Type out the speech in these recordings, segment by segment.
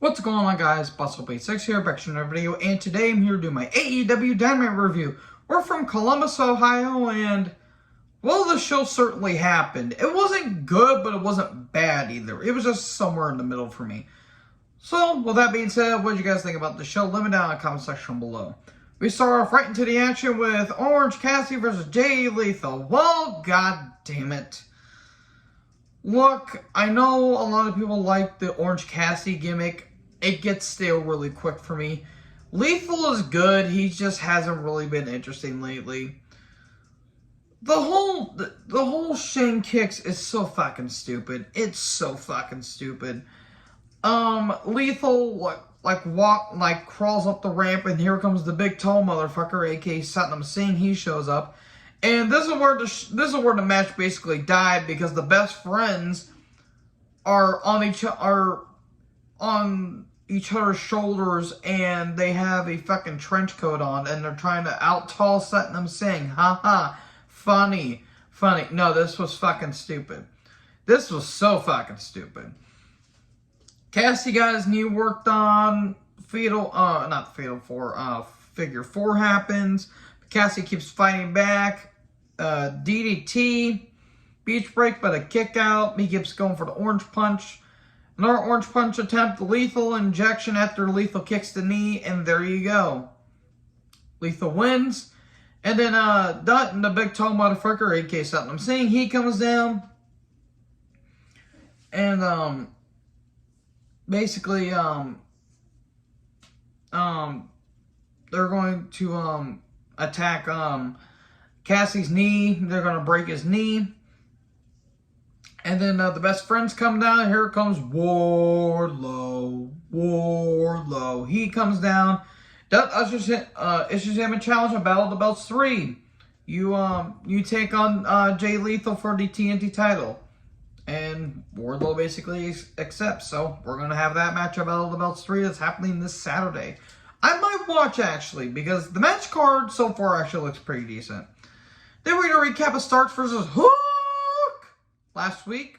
What's going on, guys? Bustle86 here, back to another video, and today I'm here to do my AEW Dynamite review. We're from Columbus, Ohio, and, well, the show certainly happened. It wasn't good, but it wasn't bad either. It was just somewhere in the middle for me. So, with that being said, what did you guys think about the show? Let me know in the comment section below. We start off right into the action with Orange Cassidy versus Jay Lethal. Well, god damn it. Look, I know a lot of people like the Orange Cassidy gimmick. It gets stale really quick for me. Lethal is good. He just hasn't really been interesting lately. The whole Shane kicks is so fucking stupid. It's so fucking stupid. Lethal crawls up the ramp, and here comes the big tall motherfucker, aka Satnam Singh. He shows up. And this is where the match basically died, because the best friends are on each other's shoulders, and they have a fucking trench coat on, and they're trying to out-tall Satnam Singh. Ha. Funny. No, this was fucking stupid. This was so fucking stupid. Cassie got his knee worked on. Figure 4 happens. Cassie keeps fighting back. DDT, beach break, but a kick out. He keeps going for the orange punch. Another orange punch attempt, Lethal injection after Lethal kicks the knee, and there you go. Lethal wins. And then Dutton, the big tall motherfucker, aka Satnam Singh, he comes down. And basically they're going to attack Cassie's knee. They're going to break his knee. And then the best friends come down. Here comes Wardlow. He comes down. Issues him a challenge on Battle of the Belts 3. You take on Jay Lethal for the TNT title. And Wardlow basically accepts. So we're going to have that match of Battle of the Belts 3 that's happening this Saturday. I might watch, actually, because the match card so far actually looks pretty decent. Then we're going to recap of Starks versus Hook last week,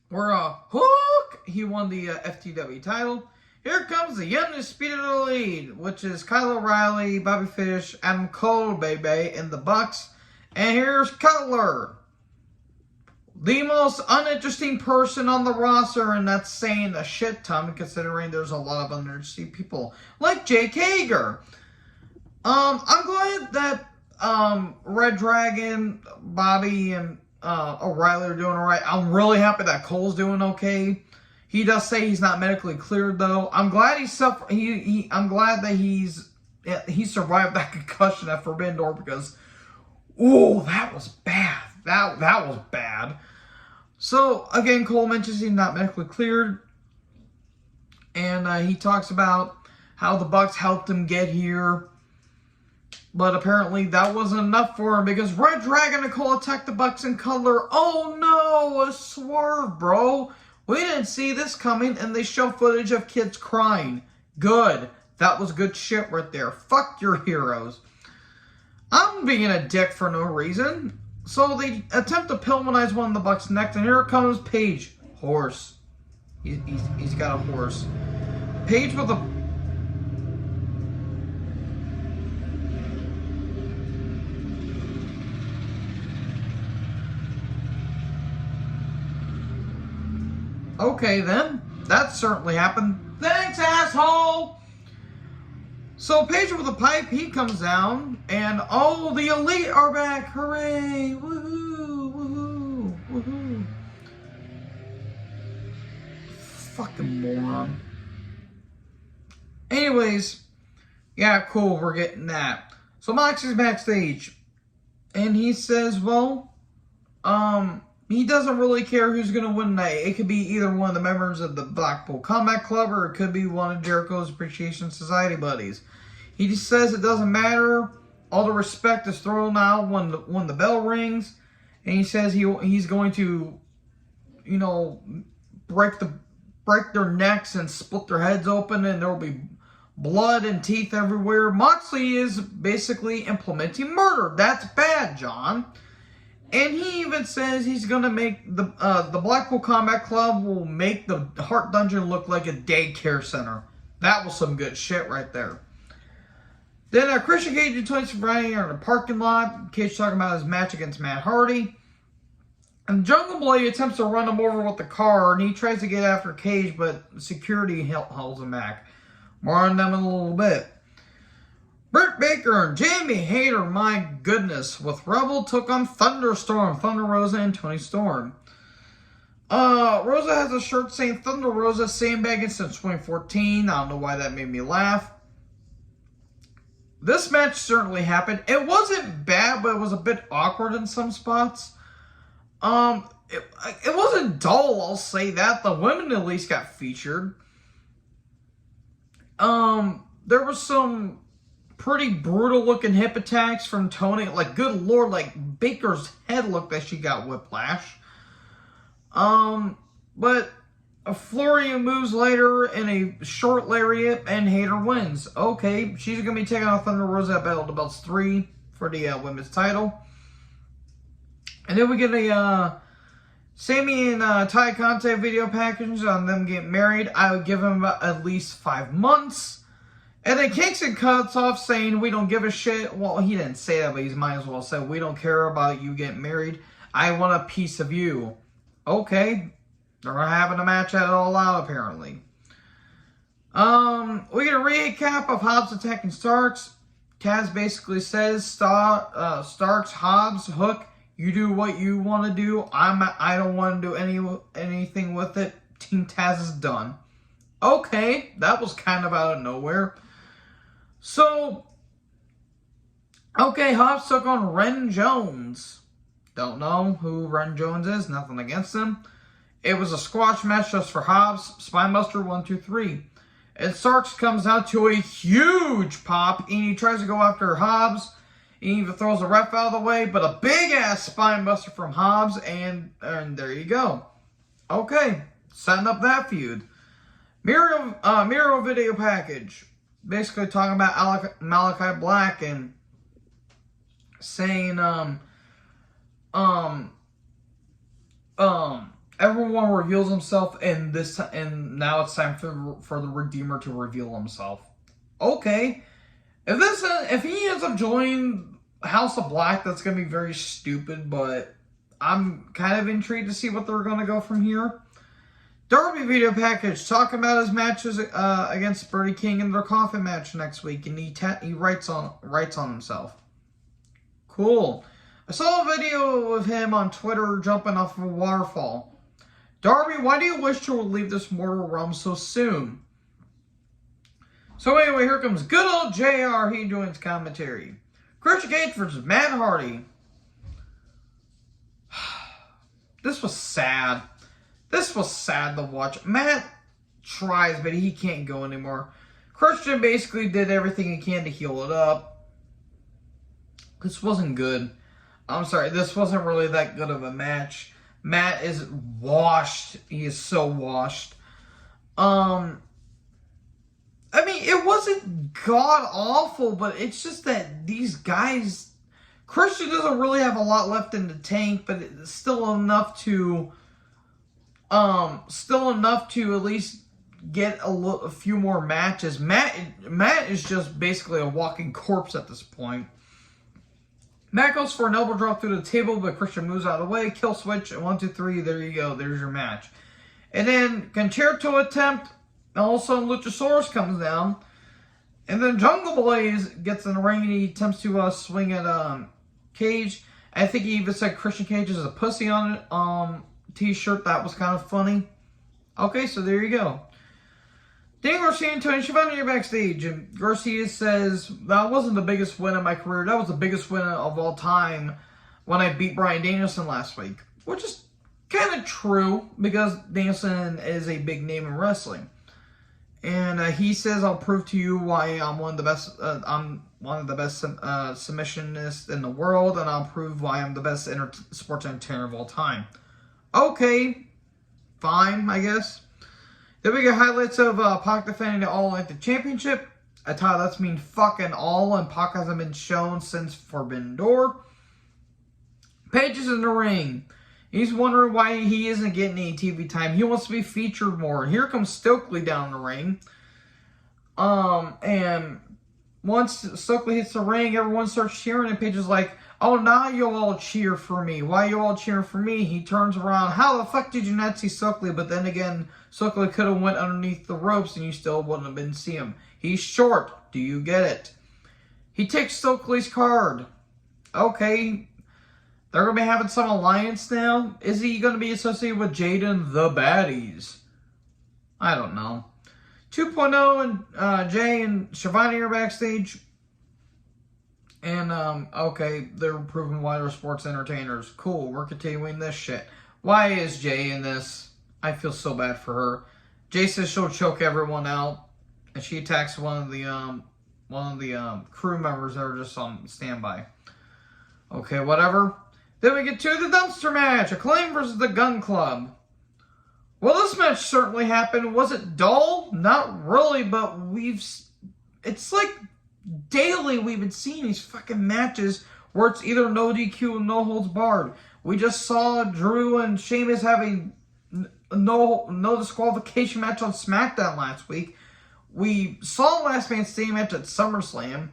where Hook, he won the FTW title. Here comes the Undisputed Elite, which is Kyle O'Reilly, Bobby Fish, Adam Cole, baby, and the Bucks. And here's Cutler, the most uninteresting person on the roster, and that's saying a shit ton, considering there's a lot of uninteresting people, like Jake Hager. I'm glad that Red Dragon, Bobby, and O'Reilly are doing alright. I'm really happy that Cole's doing okay. He does say he's not medically cleared, though. I'm glad I'm glad that he survived that concussion at Forbidden Door, because that was bad. That was bad. So again, Cole mentions he's not medically cleared, and he talks about how the Bucks helped him get here. But apparently that wasn't enough for him, because Red Dragon and Cole attacked the Bucks in Cutler. Oh no, a swerve, bro. We didn't see this coming, and they show footage of kids crying. Good. That was good shit right there. Fuck your heroes. I'm being a dick for no reason. So they attempt to Pillmanize one of the Bucks' neck, and here comes Paige. Horse. He's got a horse. Paige with a... Okay, then. That certainly happened. Thanks, asshole! So, Paige with a pipe, he comes down, and the Elite are back! Hooray! Woohoo! Fucking moron. Anyways, yeah, cool, we're getting that. So, Moxie's backstage, and he says, he doesn't really care who's going to win tonight. It could be either one of the members of the Blackpool Combat Club, or it could be one of Jericho's Appreciation Society buddies. He just says it doesn't matter. All the respect is thrown out when the bell rings. And he says he's going to, break their necks and split their heads open, and there will be blood and teeth everywhere. Moxley is basically implementing murder. That's bad, John. And he even says he's going to make the Blackpool Combat Club will make the Heart Dungeon look like a daycare center. That was some good shit right there. Then Christian Cage and Tony Schiavone are in the parking lot. Cage talking about his match against Matt Hardy. And Jungle Boy attempts to run him over with the car, and he tries to get after Cage, but security holds him back. More on them in a little bit. Britt Baker and Jamie Hayter, my goodness, with Rebel took on Thunderstorm, Thunder Rosa, and Tony Storm. Rosa has a shirt saying Thunder Rosa sandbagging since 2014. I don't know why that made me laugh. This match certainly happened. It wasn't bad, but it was a bit awkward in some spots. It wasn't dull, I'll say that. The women at least got featured. There was some pretty brutal looking hip attacks from Tony. Like, good lord, like Baker's head looked like she got whiplash. But a flurry of moves later in a short lariat, and Hayter wins. Okay, she's going to be taking on Thunder Rosa at Battle of the Belts 3 for the women's title. And then we get a Sammy and Ty Conte video package on them getting married. I would give them at least 5 months. And then Kingston cuts off saying, we don't give a shit. Well, he didn't say that, but he might as well say, we don't care about you getting married. I want a piece of you. Okay. They're having a match at All Out, apparently. We get a recap of Hobbs attacking Starks. Taz basically says, Starks, Hobbs, Hook, you do what you want to do. I don't want to do anything with it. Team Taz is done. Okay, that was kind of out of nowhere. So, okay, Hobbs took on Ren Jones. Don't know who Ren Jones is. Nothing against him. It was a squash match just for Hobbs. Spinebuster 1, 2, 3. And Starks comes out to a huge pop. And he tries to go after Hobbs. He even throws the ref out of the way. But a big-ass spinebuster from Hobbs. And there you go. Okay. Setting up that feud. Miro video package. Basically talking about Malachi Black and saying, everyone reveals himself, and now it's time for the Redeemer to reveal himself. Okay, if he ends up joining House of Black, that's gonna be very stupid. But I'm kind of intrigued to see what they're gonna go from here. Darby video package talking about his matches against Brody King in their coffin match next week, and he writes on himself. Cool. I saw a video of him on Twitter jumping off of a waterfall. Darby, why do you wish to leave this mortal realm so soon? So anyway, here comes good old JR. He joins commentary. Christian Cage versus Matt Hardy. This was sad. This was sad to watch. Matt tries, but he can't go anymore. Christian basically did everything he can to heal it up. This wasn't good. I'm sorry, this wasn't really that good of a match. Matt is washed. He is so washed. I mean, it wasn't god-awful, but it's just that these guys... Christian doesn't really have a lot left in the tank, but it's still enough to at least get a few more matches. Matt is just basically a walking corpse at this point. Matt goes for an elbow drop through the table, but Christian moves out of the way. Kill switch, 1, 2, 3. There you go. There's your match. And then Concerto attempt. And all of a sudden, Luchasaurus comes down. And then Jungle Boy gets in the ring and he attempts to swing at Cage. I think he even said Christian Cage is a pussy on it. T-shirt. That was kind of funny. Okay, so there you go. Dan Garcia and Tony Schiavone are backstage, and Garcia says, that wasn't the biggest win of my career. That was the biggest win of all time when I beat Bryan Danielson last week. Which is kind of true, because Danielson is a big name in wrestling. And he says, I'll prove to you why I'm one of the best, submissionists in the world, and I'll prove why I'm the best sports entertainer of all time. Okay, fine, I guess. Then we get highlights of Pac defending the All-Atlantic Championship. I thought that's mean fucking all, and Pac hasn't been shown since Forbidden Door. Paige is in the ring. He's wondering why he isn't getting any TV time. He wants to be featured more. Here comes Stokely down the ring. And once Stokely hits the ring, everyone starts cheering, and Paige is like, oh, now you all cheer for me. Why you all cheering for me? He turns around. How the fuck did you not see Stokely? But then again, Stokely could have went underneath the ropes and you still wouldn't have been see him. He's short. Do you get it? He takes Stokely's card. Okay. They're going to be having some alliance now. Is he going to be associated with Jaden the Baddies? I don't know. 2.0 and Jay and Shivani are backstage. And, okay, they're proving why they're sports entertainers. Cool, we're continuing this shit. Why is Jay in this? I feel so bad for her. Jay says she'll choke everyone out. And she attacks one of the crew members that are just on standby. Okay, whatever. Then we get to the dumpster match. Acclaim versus the Gun Club. Well, this match certainly happened. Was it dull? Not really, but it's like daily we've been seeing these fucking matches where it's either no DQ or no holds barred. We just saw Drew and Sheamus having no disqualification match on SmackDown last week. We saw a Last Man Standing match at SummerSlam.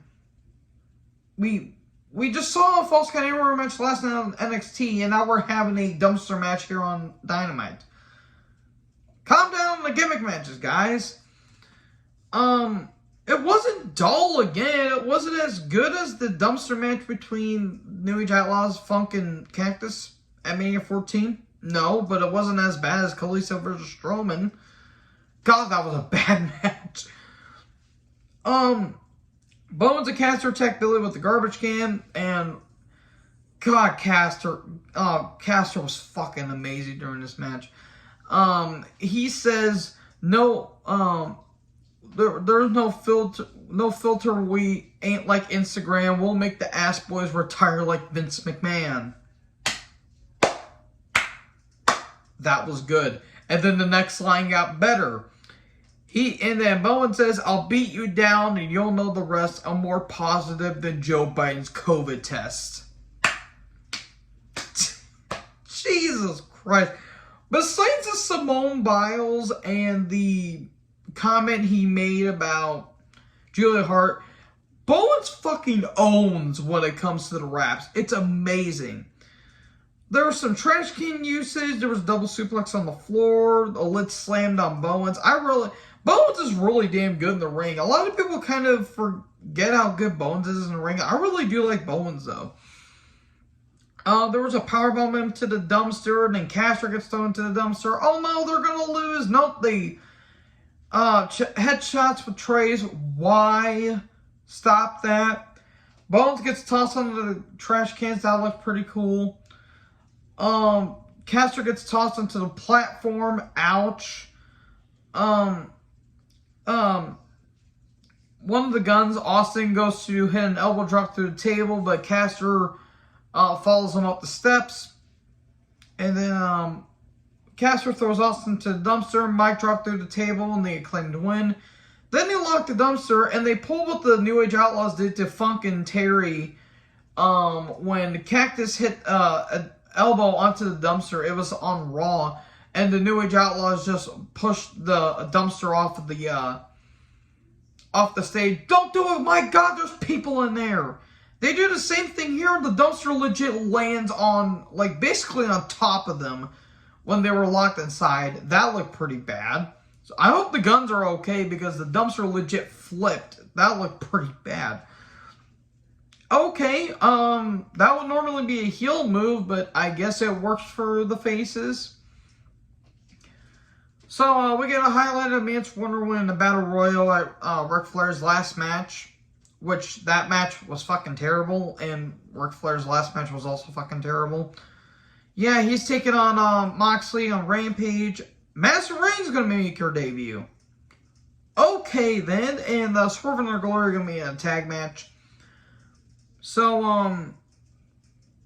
We just saw a Falls Count Anywhere match last night on NXT, and now we're having a dumpster match here on Dynamite. Calm down on the gimmick matches, guys. It wasn't dull again. It wasn't as good as the dumpster match between New Age Outlaws, Funk, and Cactus at Mania 14. No, but it wasn't as bad as Kalisto versus Strowman. God, that was a bad match. Bowens and Caster attack Billy with the garbage can, and God, Caster was fucking amazing during this match. He says no. There's no filter. We ain't like Instagram. We'll make the ass boys retire like Vince McMahon. That was good. And then the next line got better. And then Bowen says, I'll beat you down and you'll know the rest. I'm more positive than Joe Biden's COVID test. Jesus Christ. Besides the Simone Biles and the comment he made about Julia Hart, Bowens fucking owns when it comes to the raps. It's amazing. There was some trash can usage. There was double suplex on the floor. A lid slammed on Bowens. Bowens is really damn good in the ring. A lot of people kind of forget how good Bowens is in the ring. I really do like Bowens, though. There was a powerbomb into the dumpster, and then Caster gets thrown into the dumpster. Oh no, they're going to lose. Nope, they headshots with trays. Why? Stop that. Bowens gets tossed under the trash cans. That looked pretty cool. Caster gets tossed into the platform. Ouch. One of the guns, Austin, goes to hit an elbow drop through the table, but Caster follows him up the steps. And then Caster throws Austin to the dumpster. Mike dropped through the table, and they Acclaimed win. Then they lock the dumpster, and they pull what the New Age Outlaws did to Funk and Terry when Cactus hit an elbow onto the dumpster. It was on Raw, and the New Age Outlaws just pushed the dumpster off the stage. Don't do it! My God, there's people in there. They do the same thing here, and the dumpster legit lands on, like, basically on top of them when they were locked inside. That looked pretty bad. So I hope the guns are okay, because the dumpster legit flipped. That looked pretty bad. Okay, that would normally be a heel move, but I guess it works for the faces. So, we get a highlight of Mance Warner winning the Battle Royal at Ric Flair's last match, which that match was fucking terrible, and Ric Flair's last match was also fucking terrible. Yeah, he's taking on Moxley on Rampage. Madison Rayne's going to make her debut. Okay, then, and Swerve and their Glory are going to be in a tag match. So,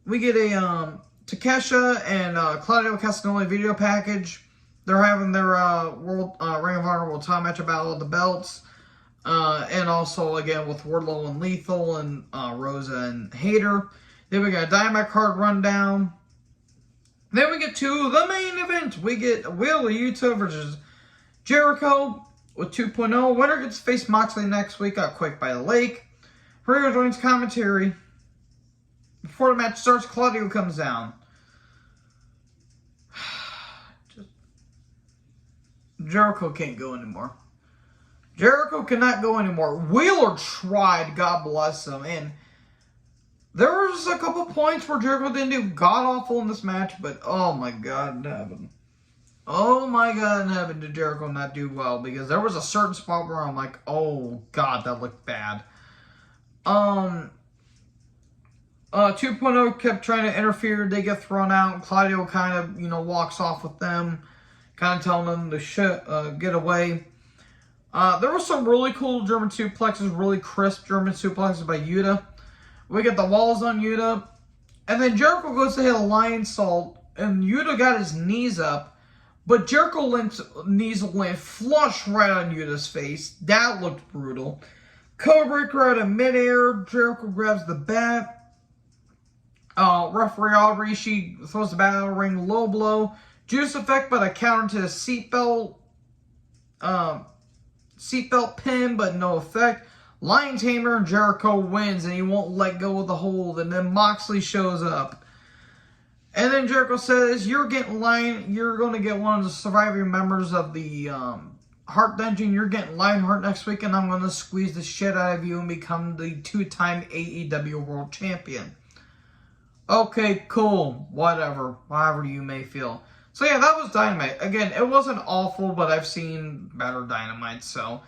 we get a Takesha and Claudio Castagnoli video package. They're having their Ring of Honor World Title match about all the belts. And also, again, with Wardlow and Lethal and Rosa and Hayter. Then we got a Dynamite card rundown. Then we get to the main event. We get Wheeler Yuta versus Jericho with 2.0. Winner gets to face Moxley next week at Quake by the Lake. Rio joins commentary. Before the match starts, Claudio comes down. Jericho can't go anymore. Jericho cannot go anymore. Wheeler tried, God bless him. And there was a couple points where Jericho didn't do god-awful in this match, but oh my God in heaven. Oh my God in heaven did Jericho not do well, because there was a certain spot where I'm like, oh God, that looked bad. 2.0 kept trying to interfere. They get thrown out. Claudio kind of, walks off with them, kind of telling them to get away. There was some really cool German suplexes, really crisp German suplexes by Yuta. We get the walls on Yuta. And then Jericho goes to hit a lion salt, and Yuta got his knees up, but Jericho's knees went flush right on Yuta's face. That looked brutal. Codebreaker out of midair. Jericho grabs the bat. Referee Rishi throws the bat out of the ring. Low blow. Juice effect, but a counter to the seatbelt. Seatbelt pin, but no effect. Lion Tamer, and Jericho wins, and he won't let go of the hold. And then Moxley shows up. And then Jericho says, you're going to get one of the surviving members of the Heart Dungeon. You're getting Lionheart next week, and I'm going to squeeze the shit out of you and become the 2-time AEW World Champion. Okay, cool. Whatever. However you may feel. So yeah, that was Dynamite. Again, it wasn't awful, but I've seen better Dynamite, so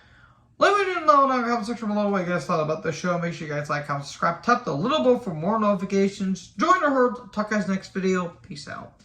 let me know in the comment section below what you guys thought about the show. Make sure you guys like, comment, subscribe, tap the little bell for more notifications. Join the herd. Talk guys next video. Peace out.